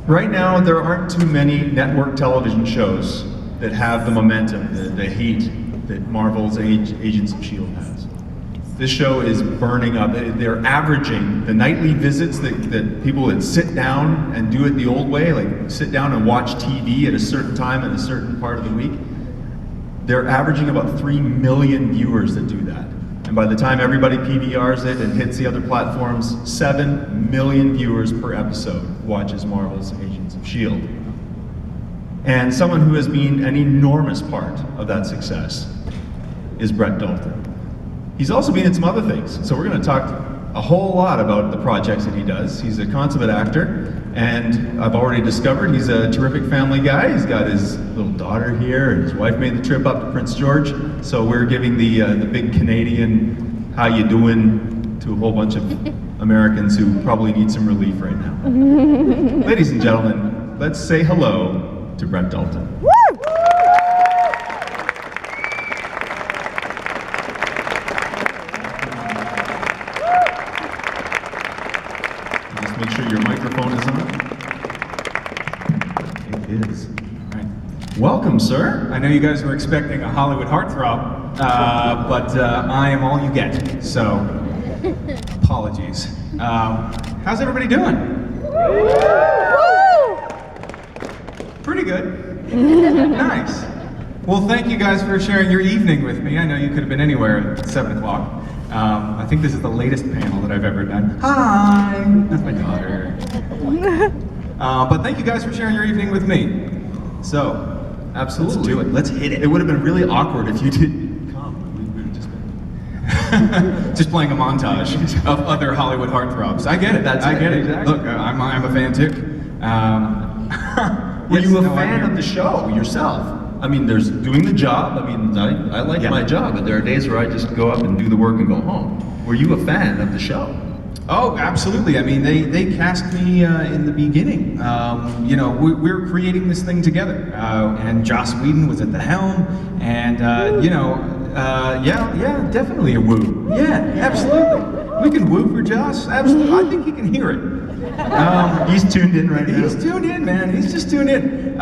Right now, there aren't too many network television shows that have the momentum, the heat that Marvel's Agents of S.H.I.E.L.D. has. This show is burning up. They're averaging the nightly visits that people that sit down and do it the old way, like sit down and watch TV at a certain time in a certain part of the week. They're averaging about 3 million viewers that do that. And by the time everybody PVRs it and hits the other platforms, 7 million viewers per episode watches Marvel's Agents of S.H.I.E.L.D. And someone who has been an enormous part of that success is Brett Dalton. He's also been in some other things, so we're going to talk a whole lot about the projects that he does. He's a consummate actor, and I've already discovered he's a terrific family guy. He's got his little daughter here, and his wife made the trip up to Prince George, so we're giving the big Canadian how you doing to a whole bunch of Americans who probably need some relief right now. Ladies and gentlemen, let's say hello to Brett Dalton. Make sure your microphone is on. It is. All right. Welcome, sir. I know you guys were expecting a Hollywood heartthrob, but I am all you get, so apologies. How's everybody doing? Pretty good. Nice. Well, thank you guys for sharing your evening with me. I know you could have been anywhere at 7 o'clock. I think this is the latest panel that I've ever done. Hi! That's my daughter. But thank you guys for sharing your evening with me. So, absolutely. Let's do it. Let's hit it. It would have been really awkward if you didn't come. We would have just been... just playing a montage of other Hollywood heartthrobs. I get it. I get it. Exactly. Look, I'm a fan too. Were you a fan of the show yourself? I mean, there's doing the job. I mean, I like my job, but there are days where I just go up and do the work and go home. Were you a fan of the show? Oh, absolutely. I mean, they cast me in the beginning. You know, we were creating this thing together, and Joss Whedon was at the helm, and you know, yeah, definitely a woo. Yeah, absolutely. We can woo for Joss. Absolutely. I think he can hear it. He's tuned in right now. He's tuned in, man. He's just tuned in.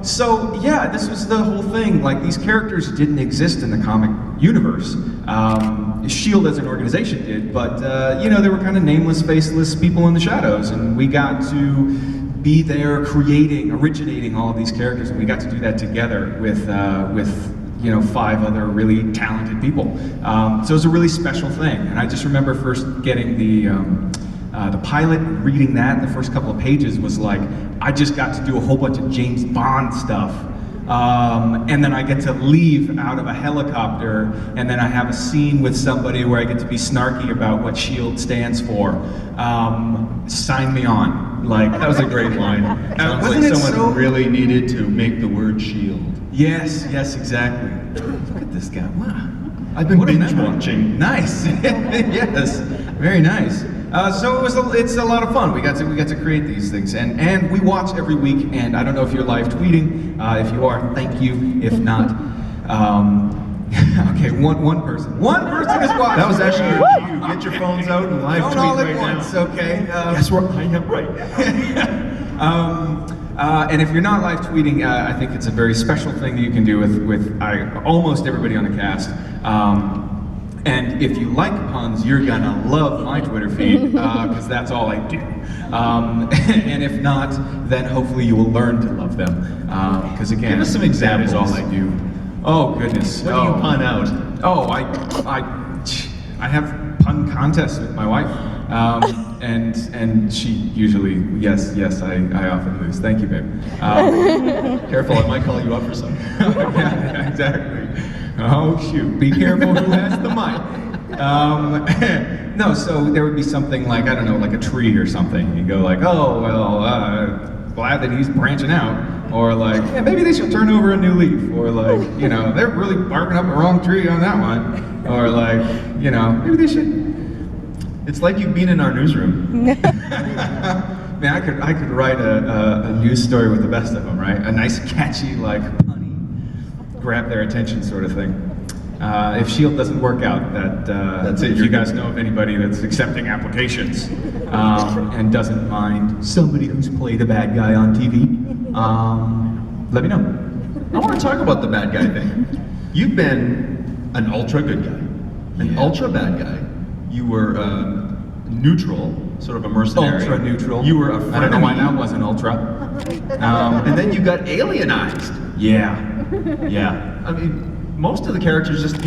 So yeah, this was the whole thing. Like, these characters didn't exist in the comic universe. S.H.I.E.L.D. as an organization did, but you know, they were kind of nameless, faceless people in the shadows, and we got to be there originating all of these characters, and we got to do that together with you know, 5 other really talented people. So it was a really special thing, and I just remember first getting the pilot, reading that, the first couple of pages was like, I just got to do a whole bunch of James Bond stuff. And then I get to leave out of a helicopter, and then I have a scene with somebody where I get to be snarky about what S.H.I.E.L.D. stands for. Sign me on. Like, that was a great line. Sounds like someone really needed to make the word S.H.I.E.L.D. Yes, exactly. Look at this guy. Wow. I've been binge watching. Nice. Yes, very nice. So it's a lot of fun. We got to create these things, and we watch every week. And I don't know if you're live tweeting. If you are, thank you. If not, okay, one person is watching. That was actually your cue. Get your phones out and live tweet all right at once, now. Okay. Guess what? I am right. And if you're not live tweeting, I think it's a very special thing that you can do with almost everybody on the cast. And if you like puns, you're gonna love my Twitter feed, because that's all I do. And if not, then hopefully you will learn to love them. Because again, give us some examples. That is all I do. Oh goodness. What do you pun out? Oh, I have pun contests with my wife, and she usually, yes, I often lose. Thank you, babe. Careful, I might call you up for something. Yeah, exactly. Oh shoot, be careful who has the mic. No, so there would be something like, I don't know, like a tree or something. You go like, oh, well, glad that he's branching out. Or like, yeah, maybe they should turn over a new leaf. Or like, you know, they're really barking up the wrong tree on that one. Or like, you know, maybe they should. It's like you've been in our newsroom. Man, I could write a news story with the best of them, right? A nice, catchy, like, punny, grab their attention sort of thing. If Shield doesn't work out, That's it. If you guys know of anybody that's accepting applications and doesn't mind somebody who's played a bad guy on TV, let me know. I want to talk about the bad guy thing. You've been an ultra good guy, an ultra bad guy. You were neutral, sort of a mercenary. Ultra neutral. You were a I don't know why frenemy. that wasn't ultra. And then you got alienized. Yeah. Yeah. I mean, most of the characters just,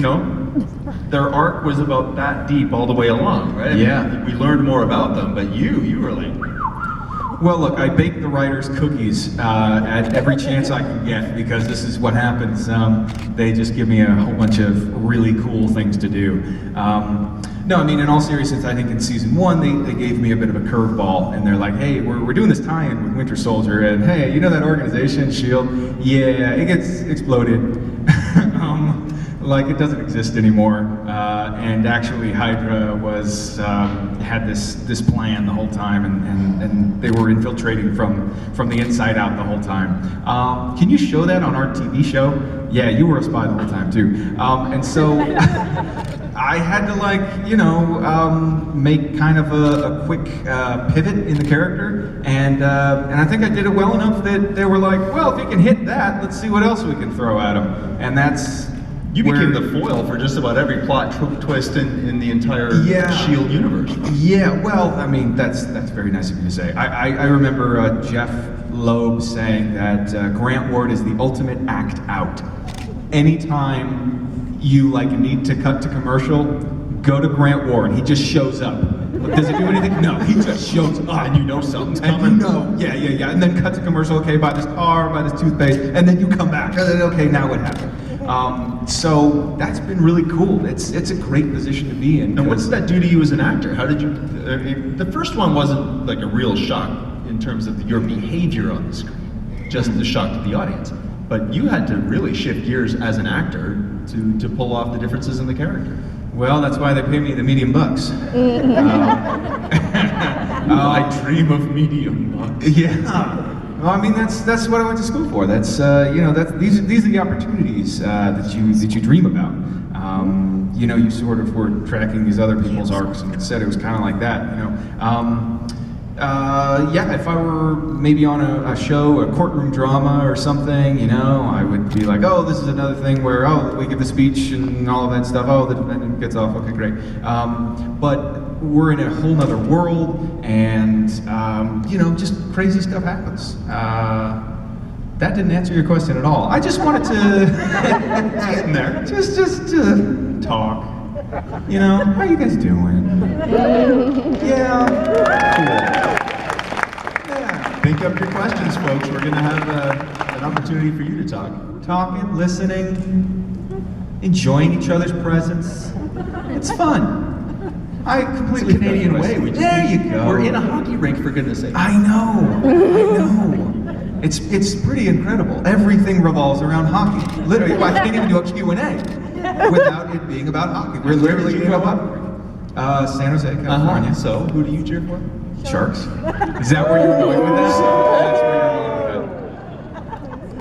their arc was about that deep all the way along, right? I mean, Yeah. we learned more about them, but you were like... Well, look, I bake the writers cookies at every chance I can get because this is what happens. They just give me a whole bunch of really cool things to do. No, I mean, in all seriousness, I think in season 1 they gave me a bit of a curveball, and they're like, "Hey, we're doing this tie-in with Winter Soldier, and hey, you know that organization, Shield? Yeah, it gets exploded." Like it doesn't exist anymore, and actually Hydra was had this plan the whole time, and they were infiltrating from the inside out the whole time. Can you show that on our TV show? Yeah, you were a spy the whole time too, and so I had to make kind of a quick pivot in the character, and I think I did it well enough that they were like, well, if he can hit that, let's see what else we can throw at him, and that's. You became the foil for just about every plot twist in the entire Shield universe. Yeah, well, I mean, that's very nice of you to say. I remember Jeff Loeb saying that Grant Ward is the ultimate act out. Anytime you need to cut to commercial, go to Grant Ward. He just shows up. Does he do anything? No, he just shows up. And you know something's and coming. You know, yeah. And then cut to commercial, okay, buy this car, buy this toothpaste, and then you come back. And then, okay, now what happened? So that's been really cool. It's a great position to be in. And what does that do to you as an actor? How did you? I mean, the first one wasn't like a real shock in terms of your behavior on the screen, just the shock to the audience. But you had to really shift gears as an actor to pull off the differences in the character. Well, that's why they pay me the medium bucks. I dream of medium bucks. Yeah. Well, I mean, that's what I went to school for. That's these are the opportunities that you dream about. You sort of were tracking these other people's arcs, and said it was kind of like that. If I were maybe on a show, a courtroom drama or something, I would be like, oh, this is another thing where we give the speech and all of that stuff. Oh, the defendant gets off. Okay, great. But we're in a whole nother world, and just crazy stuff happens. That didn't answer your question at all. I just wanted to get in there, just to talk. How you guys doing? Yeah. Cool. Yeah. Think up your questions, folks. We're gonna have an opportunity for you to talk. Talking, listening, enjoying each other's presence. It's fun. I completely Canadian way. There you go. We're in a hockey rink, for goodness sake. I know. It's pretty incredible. Everything revolves around hockey. Literally, I can't even do a Q&A without it being about hockey. We're literally Where did you grow up? San Jose, California. So, who do you cheer for? Sharks. Is that where you're going with that? That's where you're going with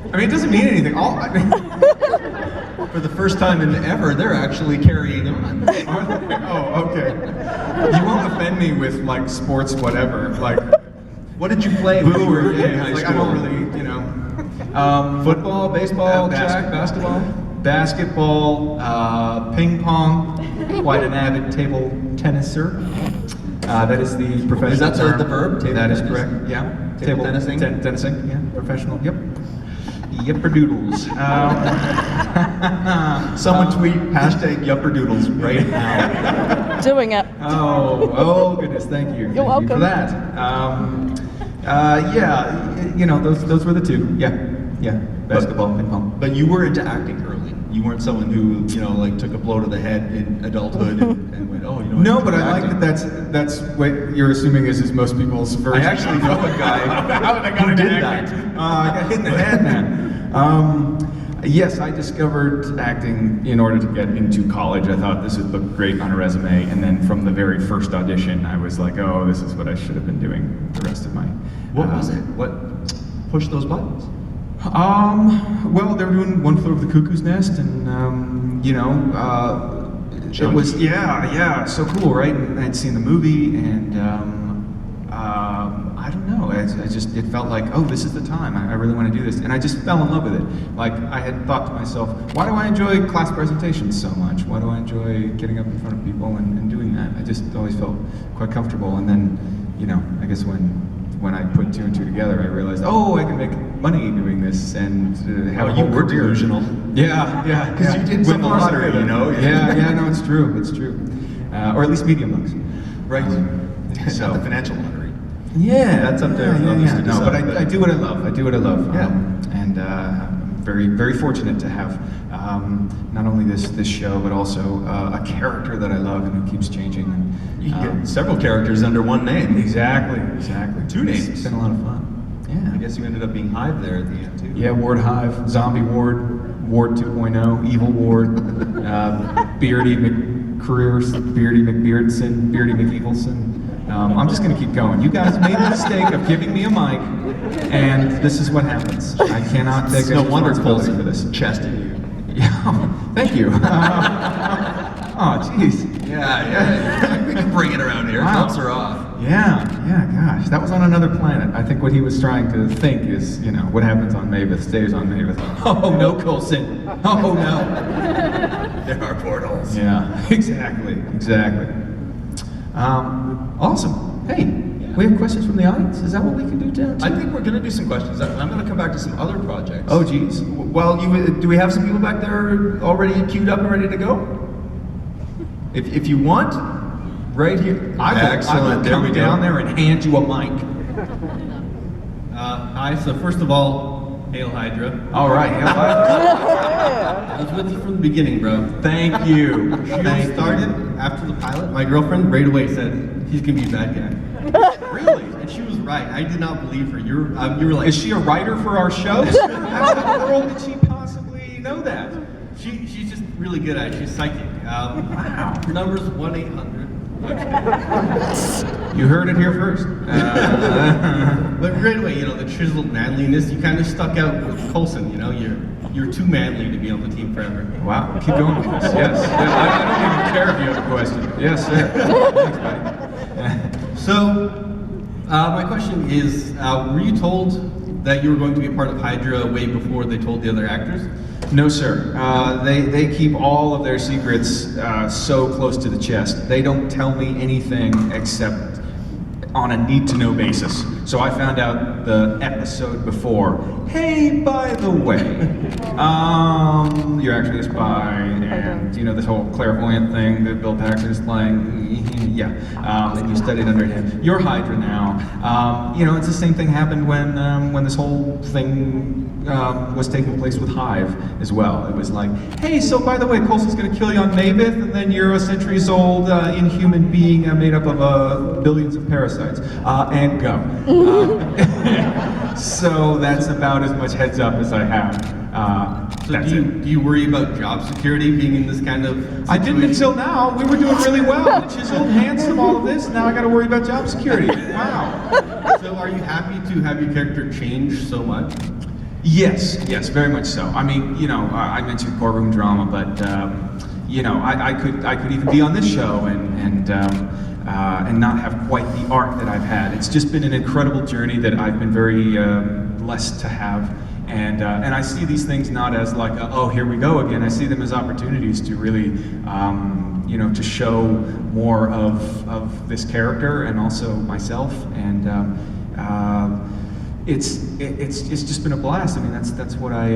that. I mean, it doesn't mean anything. For the first time in ever, they're actually carrying on. Oh, okay. You won't offend me with sports, whatever. What did you play when you were in high school? I don't really, Football, baseball, track, basketball? Basketball, ping pong, quite an avid table tenniser. That is the professional Is that term. the verb? Table that is tennis? correct, yeah. Table tennising? Tennising, yeah, professional, yep. Yipperdoodles. Someone tweet #Yupperdoodles right now. Doing it. Oh goodness, thank you. You're welcome. Thank you for that. Those were the two. Yeah, basketball, ping pong. But you were into acting early. You weren't someone who, took a blow to the head in adulthood and went, oh, No, but I like that that's what you're assuming is most people's version. I actually know a guy who did that. I got hit in the head, man. Yes, I discovered acting in order to get into college. I thought this would look great on a resume, and then from the very first audition, I was like, oh, this is what I should have been doing the rest of my... What was it? What pushed those buttons? Well, they were doing One Flew Over the Cuckoo's Nest, and it was so cool, right? And I'd seen the movie, and I don't know. It felt like, oh, this is the time. I really want to do this, and I just fell in love with it. Like I had thought to myself, why do I enjoy class presentations so much? Why do I enjoy getting up in front of people and doing that? I just always felt quite comfortable, and then, I guess when I put two and two together, I realized, oh, I can make money doing this and have a whole were career. delusional. Yeah. Because you did win the lottery, Yeah, no, it's true. Or at least medium bucks. Right. So the financial lottery. Yeah, that's up there. Yeah. To No, decide, but I do what I love. Yeah. And I'm very, very fortunate to have not only this show, but also a character that I love and who keeps changing. And, you can get several characters under one name. Exactly. Two names. It's been a lot of fun. Yeah. I guess you ended up being Hive there at the end too. Yeah, Ward Hive, Zombie Ward, Ward 2.0, Evil Ward, Beardy McCareers, Beardy McBeardson, Beardy McEvilson. I'm just going to keep going. You guys made the mistake of giving me a mic, and this is what happens. I cannot take no wonder responsibility for Colson this. chested you. Yeah, thank you. Oh, jeez. Yeah. We can bring it around here. Wow. Gloves are off. Yeah, gosh, that was on another planet. I think what he was trying to think is, what happens on Mavis stays on Mavis. Oh no, Coulson. Oh no. There are portals. Yeah, exactly. Awesome. Hey, we have questions from the audience. Is that what we can do, Tim? I think we're going to do some questions. I'm going to come back to some other projects. Oh, geez. Well, do we have some people back there already queued up and ready to go? If you want, right here. I will There we come go. down there and hand you a mic. Hi, so first of all, Hail Hydra. All right. I was with you from the beginning, bro. Thank you. Shield started after the pilot. My girlfriend right away said, he's gonna be a bad guy. Really? And she was right. I did not believe her. You were like... Is she a writer for our show? How in the world did she possibly know that? She's just really good at it. She's psychic. Wow. Her number's 1-800. You heard it here first. But right away, the chiseled manliness, you kind of stuck out with Coulson, You're too manly to be on the team forever. Wow, keep going with this. Yes. I don't even care if you have a question. Yes, sir. Thanks, buddy. So, my question is, were you told that you were going to be a part of Hydra way before they told the other actors? No, sir. They keep all of their secrets so close to the chest. They don't tell me anything except on a need-to-know basis. So I found out the episode before, hey, by the way, you're actually a spy, and this whole clairvoyant thing that Bill Paxton is playing, and you studied under him. You're Hydra now. It's the same thing happened when this whole thing was taking place with Hive as well. It was like, hey, so by the way, Coulson's going to kill you on Mavith, and then you're a centuries-old inhuman being made up of billions of parasites, and go. So that's about as much heads up as I have. So do you worry about job security being in this kind of situation? I didn't until now. We were doing really well. Chiseled, handsome, all of this. Now I got to worry about job security. Wow. So are you happy to have your character change so much? Yes, very much so. I mean, I mentioned courtroom drama, but I could even be on this show and not have quite the arc that I've had. It's just been an incredible journey that I've been very blessed to have, and I see these things not as like, oh, here we go again. I see them as opportunities to really, to show more of this character and also myself, and it's just been a blast. I mean, that's what I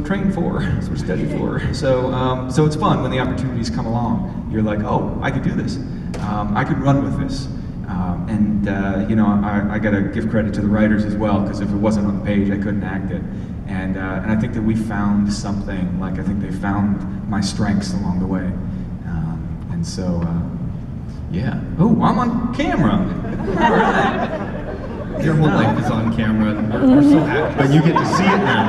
trained for. That's what I studied for. So it's fun when the opportunities come along. You're like, oh, I could do this. I could run with this. I got to give credit to the writers as well, because if it wasn't on the page, I couldn't act it. And I think that we found something. Like, I think they found my strengths along the way. Yeah. Oh, I'm on camera. All right. Your whole life is on camera. We're so happy. But you get to see it now.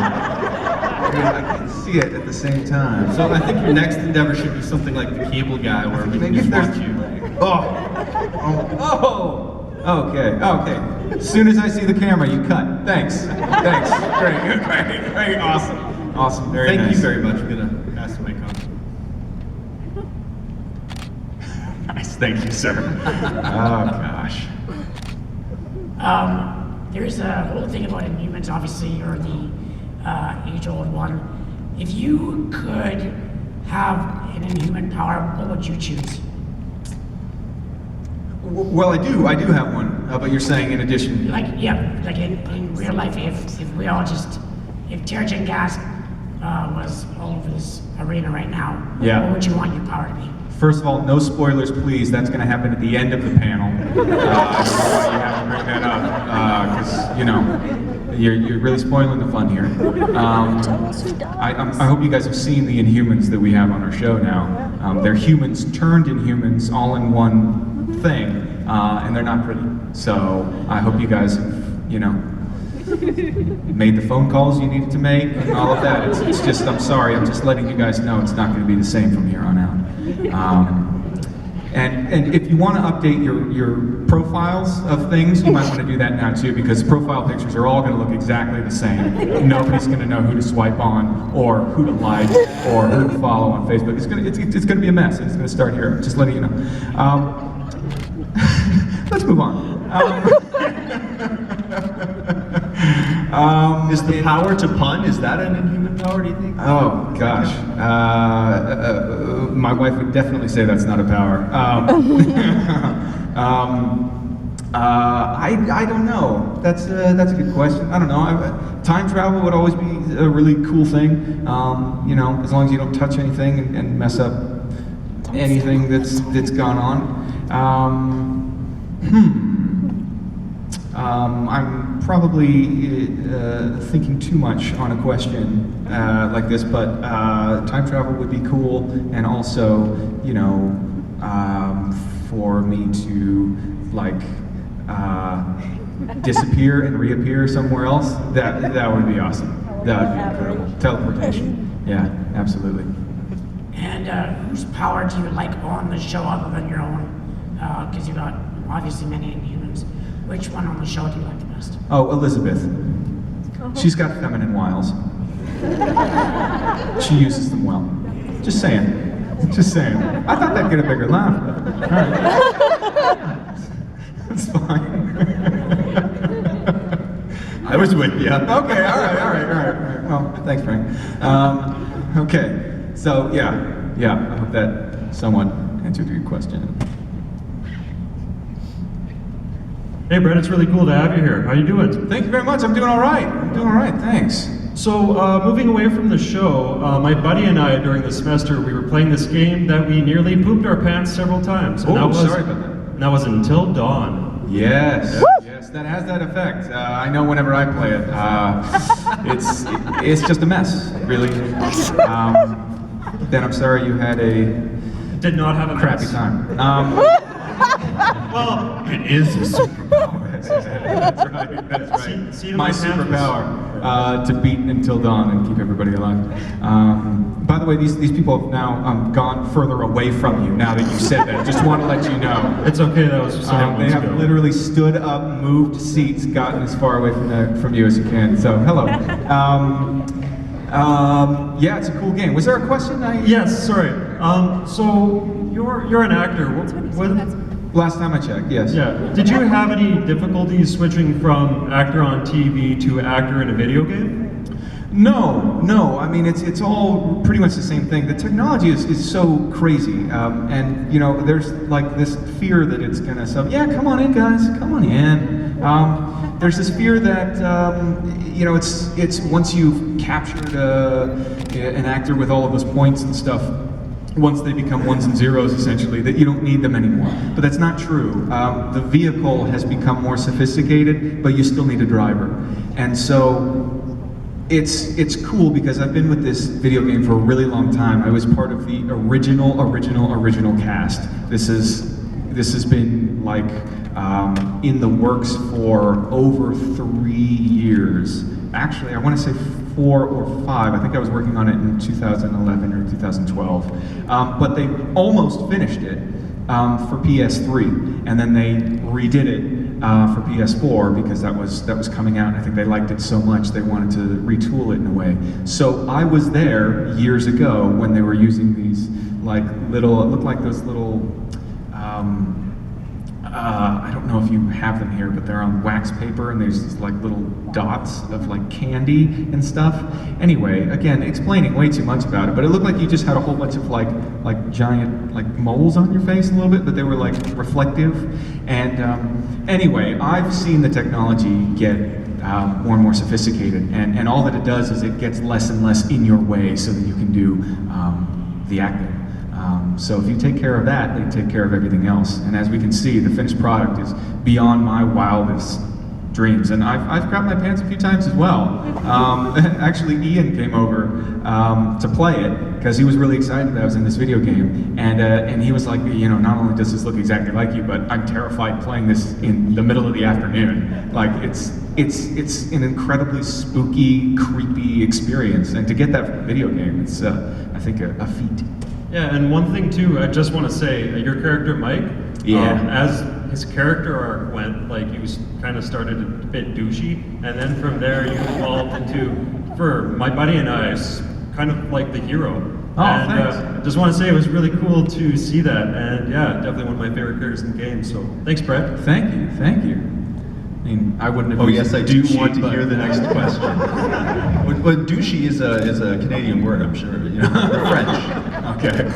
I can see it at the same time. So I think your next endeavor should be something like the Cable Guy, where we can just watch you. Oh! Okay, okay. As soon as I see the camera, you cut. Thanks. Thanks. Great, awesome. Awesome, very nice. Thank you very much. I'm gonna pass the mic on. Nice, thank you, sir. Oh, gosh. There's a whole thing about Inhumans, obviously, you're the age-old one. If you could have an Inhuman power, what would you choose? Well, I do have one, but you're saying in addition. Like, yeah, like in real life, if we all just, if Terrigen gas was all over this arena right now, Yeah. what would you want your power to be? First of all, no spoilers, please. That's going to happen at the end of the panel. I don't know why you have to bring that up, because, you know, you're really spoiling the fun here. I hope you guys have seen the Inhumans that we have on our show now. They're humans turned Inhumans all in one thing, and they're not pretty. So I hope you guys have, you know, made the phone calls you needed to make and all of that. It's just, I'm sorry, I'm just letting you guys know it's not going to be the same from here on out. And if you want to update your profiles of things, you might want to do that now too, because profile pictures are all going to look exactly the same. Nobody's going to know who to swipe on, or who to like, or who to follow on Facebook. It's going to be a mess, and it's going to start here. Just letting you know. Let's move on. Is the power to pun, is that an Inhuman power, do you think? Oh, gosh. My wife would definitely say that's not a power. I don't know. That's a good question. I don't know. Time travel would always be a really cool thing. You know, as long as you don't touch anything and mess up anything that's gone on. I'm probably thinking too much on a question like this, but time travel would be cool, and also, you know, for me to like disappear and reappear somewhere else. That would be awesome. That would be incredible. Teleportation. Yeah, absolutely. And whose power do you like on the show other than your own? Because you got obviously many Inhumans. Which one on the show do you like the best? Oh, Elizabeth. She's got feminine wiles. She uses them well. Just saying. Just saying. I thought that'd get a bigger laugh. All right. That's fine. I was with you. Okay, all right. Well, thanks, Frank. Okay, so yeah, I hope that somewhat answered your question. Hey Brett, it's really cool to have you here. How you doing? Thank you very much. I'm doing all right. Thanks. So, moving away from the show, my buddy and I, during the semester, we were playing this game that we nearly pooped our pants several times. Oh, sorry about that. That was Until Dawn. Yes, yes, that has that effect. I know whenever I play it, it's just a mess, really. Then I'm sorry you had a Did not have a crappy mess. time. Well, It is a superpower. That's right. See My superpower, to beat Until Dawn and keep everybody alive. By the way, these people have now gone further away from you now that you said that. Just want to let you know. it's okay, that was several They months have ago. literally stood up, moved seats, gotten as far away from you as you can. So, hello. Yeah, it's a cool game. Was there a question? Yes, sorry. So, you're an actor. Last time I checked, yes. Yeah. Did you have any difficulties switching from actor on TV to actor in a video game? No. I mean, it's all pretty much the same thing. The technology is so crazy, and you know, there's like this fear that it's gonna. So yeah, come on in, guys, come on in. There's this fear that you know, it's once you've captured an actor with all of those points and stuff. Once they become ones and zeros, essentially, that you don't need them anymore. But that's not true. The vehicle has become more sophisticated, but you still need a driver. And so it's cool because I've been with this video game for a really long time. I was part of the original cast. This has been like in the works for over 3 years. Actually, I want to say 4 or 5. I think I was working on it in 2011 or 2012. But they almost finished it. for PS3, and then they redid it for PS4 because that was coming out, and I think they liked it so much they wanted to retool it in a way. So I was there years ago when they were using these like little, it looked like those little, I don't know if you have them here, but they're on wax paper, and there's these like little dots of like candy and stuff. Anyway, again, explaining way too much about it, but it looked like you just had a whole bunch of like giant like moles on your face a little bit, but they were like reflective. And anyway, I've seen the technology get more and more sophisticated, and all that it does is it gets less and less in your way so that you can do the acting. So if you take care of that, they take care of everything else. And as we can see, the finished product is beyond my wildest dreams. And I've grabbed my pants a few times as well. Actually, Ian came over to play it because he was really excited that I was in this video game. And he was like, you know, not only does this look exactly like you, but I'm terrified playing this in the middle of the afternoon. Like it's an incredibly spooky, creepy experience. And to get that from a video game, it's I think a feat. Yeah, and one thing too, I just want to say, your character Mike, as his character arc went, like he was kind of started a bit douchey, and then from there you evolved into, for my buddy and I, kind of like the hero. Oh, and thanks. Just want to say it was really cool to see that, and yeah, definitely one of my favorite characters in the game. So thanks, Brett. Thank you, thank you. I mean, I wouldn't have. Oh yes, I do douchey, want to but- hear the next question. But douchey is a Canadian word, I'm sure. You know, they're French. Okay.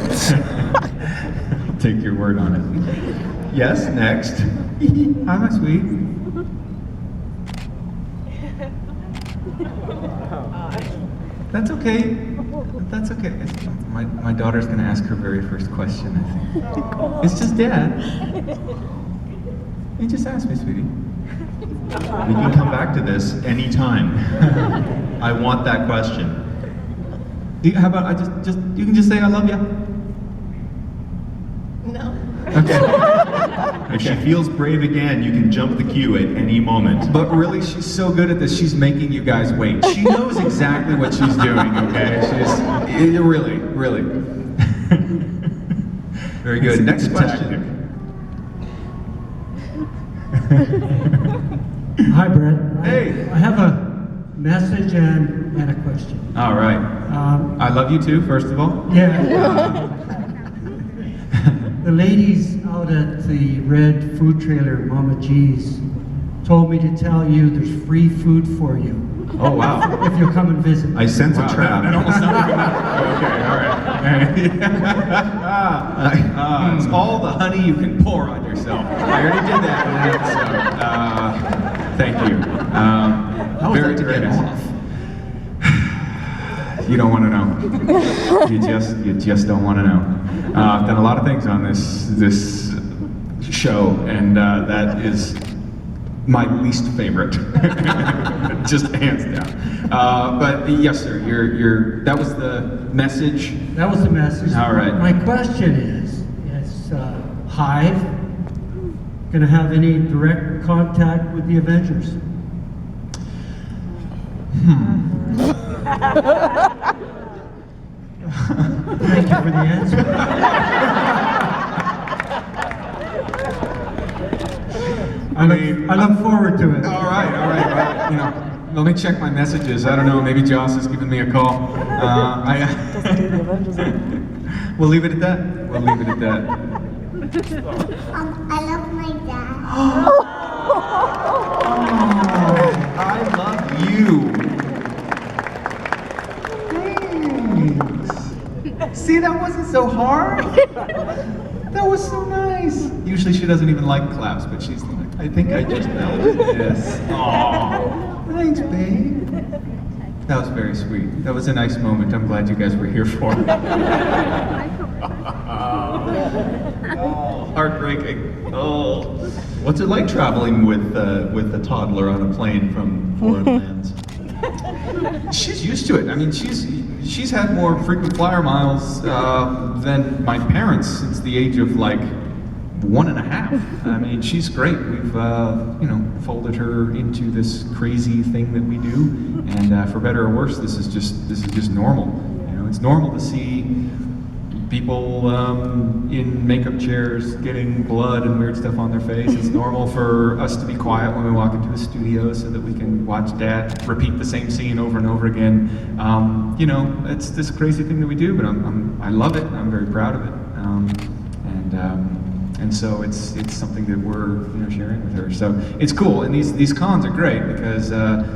I'll take your word on it. Yes, next. Hi, my sweet. That's okay. That's okay. My daughter's gonna ask her very first question, I think. It's just Dad. You just asked me, sweetie. We can come back to this anytime. I want that question. How about you can just say I love you? No. Okay. If she feels brave again, you can jump the queue at any moment. But really, she's so good at this, she's making you guys wait. She knows exactly what she's doing, okay? Really. Very good. Next It's a question. Hi, Brett. Hey. I have a message and a question. All right. I love you too, first of all. Yeah. The ladies out at the red food trailer, Mama G's, told me to tell you there's free food for you Oh, wow. if you'll come and visit. I sense a trap. That almost sounded like okay, all right. It's all the honey you can pour on yourself. I already did that in an episode. Thank you. How was that to get off? You don't want to know. You just don't want to know. I've done a lot of things on this show, and that is my least favorite, just hands down. But yes, sir. That was the message. That was the message. All right. My question is Hive going to have any direct contact with the Avengers? Thank you for the answer. I look forward to it. All right. You know, let me check my messages. I don't know. Maybe Joss is giving me a call. We'll leave it at that. I love my dad. I love you. Thanks. See, that wasn't so hard. That was so nice. Usually she doesn't even like claps, but she's like, I think I just know. yes. Aww. Thanks, babe. That was very sweet. That was a nice moment. I'm glad you guys were here for it. Heartbreaking. Oh. What's it like traveling with a toddler on a plane from foreign lands? She's used to it. I mean, she's had more frequent flyer miles than my parents since the age of like 1.5. I mean, she's great. We've folded her into this crazy thing that we do, and for better or worse, this is just normal. You know, it's normal to see people in makeup chairs getting blood and weird stuff on their face. It's normal for us to be quiet when we walk into the studio so that we can watch Dad repeat the same scene over and over again. You know, it's this crazy thing that we do, but I love it. I'm very proud of it. And so it's something that we're sharing with her. So it's cool, and these cons are great because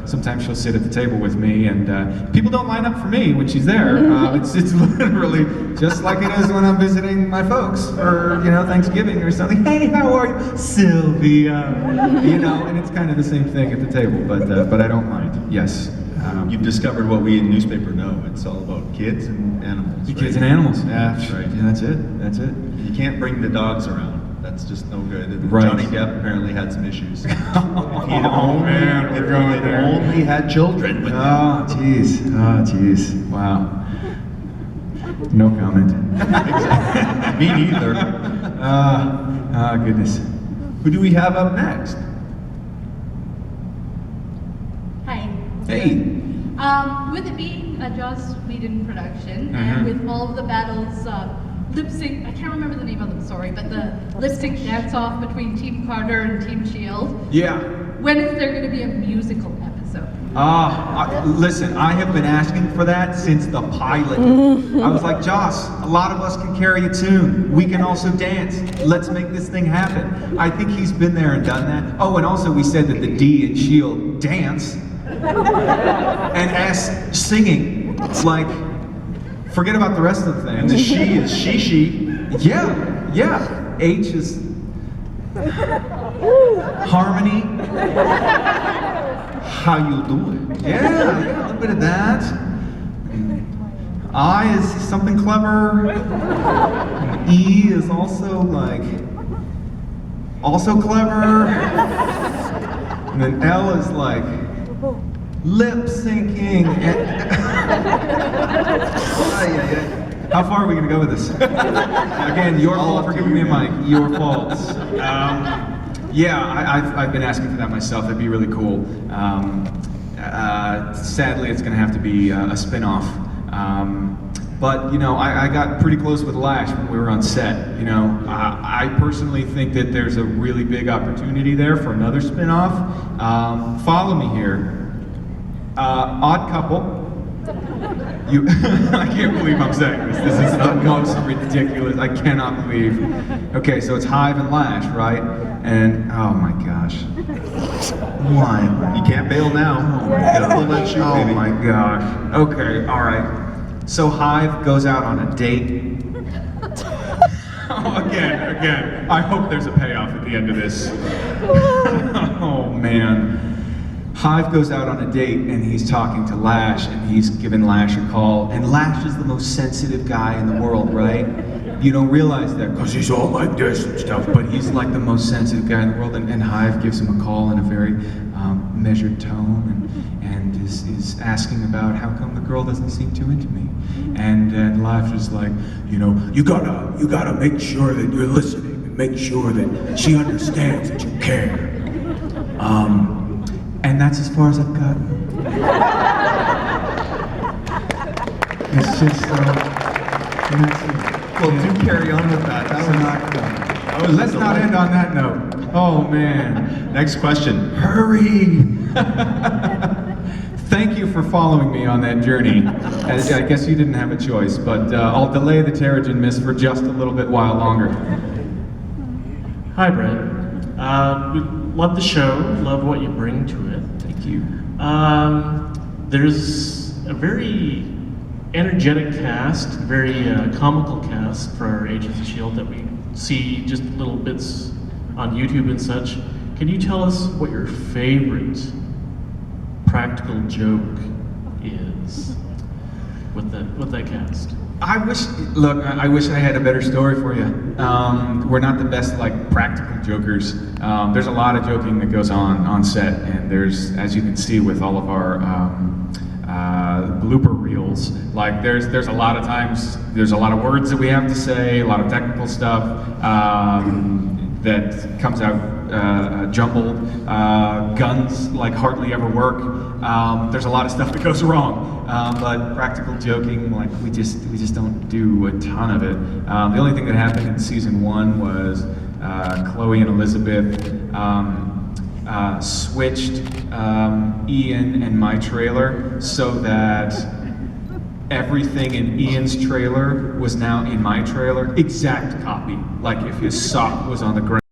sometimes she'll sit at the table with me, and people don't line up for me when she's there. It's literally just like it is when I'm visiting my folks for Thanksgiving or something. Hey, how are you, Sylvie? And it's kind of the same thing at the table, but I don't mind. Yes. You've discovered what we in newspaper know. It's all about kids and animals. Right? Kids and animals. Yeah, that's right. Yeah, that's it. That's it. You can't bring the dogs around. That's just no good. And Right. Johnny Depp apparently had some issues. If he'd we're only had children with him. Oh, jeez. Oh, jeez. Wow. No comment. Me neither. Goodness. Who do we have up next? Hi. Hey. With it being a Joss Whedon production, and with all of the battles, lip sync, I can't remember the name of them, sorry, but the lip sync dance off between Team Carter and Team Shield. Yeah. When is there going to be a musical episode? Listen, I have been asking for that since the pilot. I was like, Joss, a lot of us can carry a tune. We can also dance. Let's make this thing happen. I think he's been there and done that. Oh, and also we said that the D in Shield dance and S singing. It's like, forget about the rest of the thing. And the she is she. Yeah. H is harmony. How you doing? Yeah, a little bit of that. I is something clever. And E is also clever. And then L is like lip syncing. How far are we gonna go with this? Again, your fault for giving me a mic. Your fault. Yeah, I've been asking for that myself. That'd be really cool. Sadly, it's going to have to be a spin-off. But I got pretty close with Lash when we were on set. I personally think that there's a really big opportunity there for another spin-off. Follow me here. Odd Couple. I can't believe I'm saying this. This is the most ridiculous. I cannot believe. Okay, so it's Hive and Lash, right? And oh my gosh. Why? You can't bail now. Oh my gosh. Okay, all right. So Hive goes out on a date. Again. I hope there's a payoff at the end of this. Oh man. Hive goes out on a date and he's talking to Lash and he's giving Lash a call. And Lash is the most sensitive guy in the world, right? You don't realize that because he's all like this and stuff, but he's like the most sensitive guy in the world. And Hive gives him a call in a very measured tone and is asking about how come the girl doesn't seem too into me. And Lash is like, you gotta make sure that you're listening and make sure that she understands that you care. And that's as far as I've gotten. It's just, Well, do carry on with that. Let's not end on that note. Oh man. Next question. Hurry! Thank you for following me on that journey. I guess you didn't have a choice, but I'll delay the Terrigen Mist for just a little bit while longer. Hi, Brett. Love the show. Love what you bring to it. Thank you. There's a very energetic cast, very comical cast for our Agents of S.H.I.E.L.D. that we see just little bits on YouTube and such. Can you tell us what your favorite practical joke is with that cast? I wish I had a better story for you. We're not the best practical jokers. There's a lot of joking that goes on set, and there's, as you can see with all of our blooper reels, there's a lot of times, there's a lot of words that we have to say, a lot of technical stuff. that comes out jumbled. Guns like hardly ever work. There's a lot of stuff that goes wrong. But practical joking, like we just don't do a ton of it. The only thing that happened in season 1 was Chloe and Elizabeth switched Ian and my trailer so that everything in Ian's trailer was now in my trailer. Exact copy. Like if his sock was on the ground.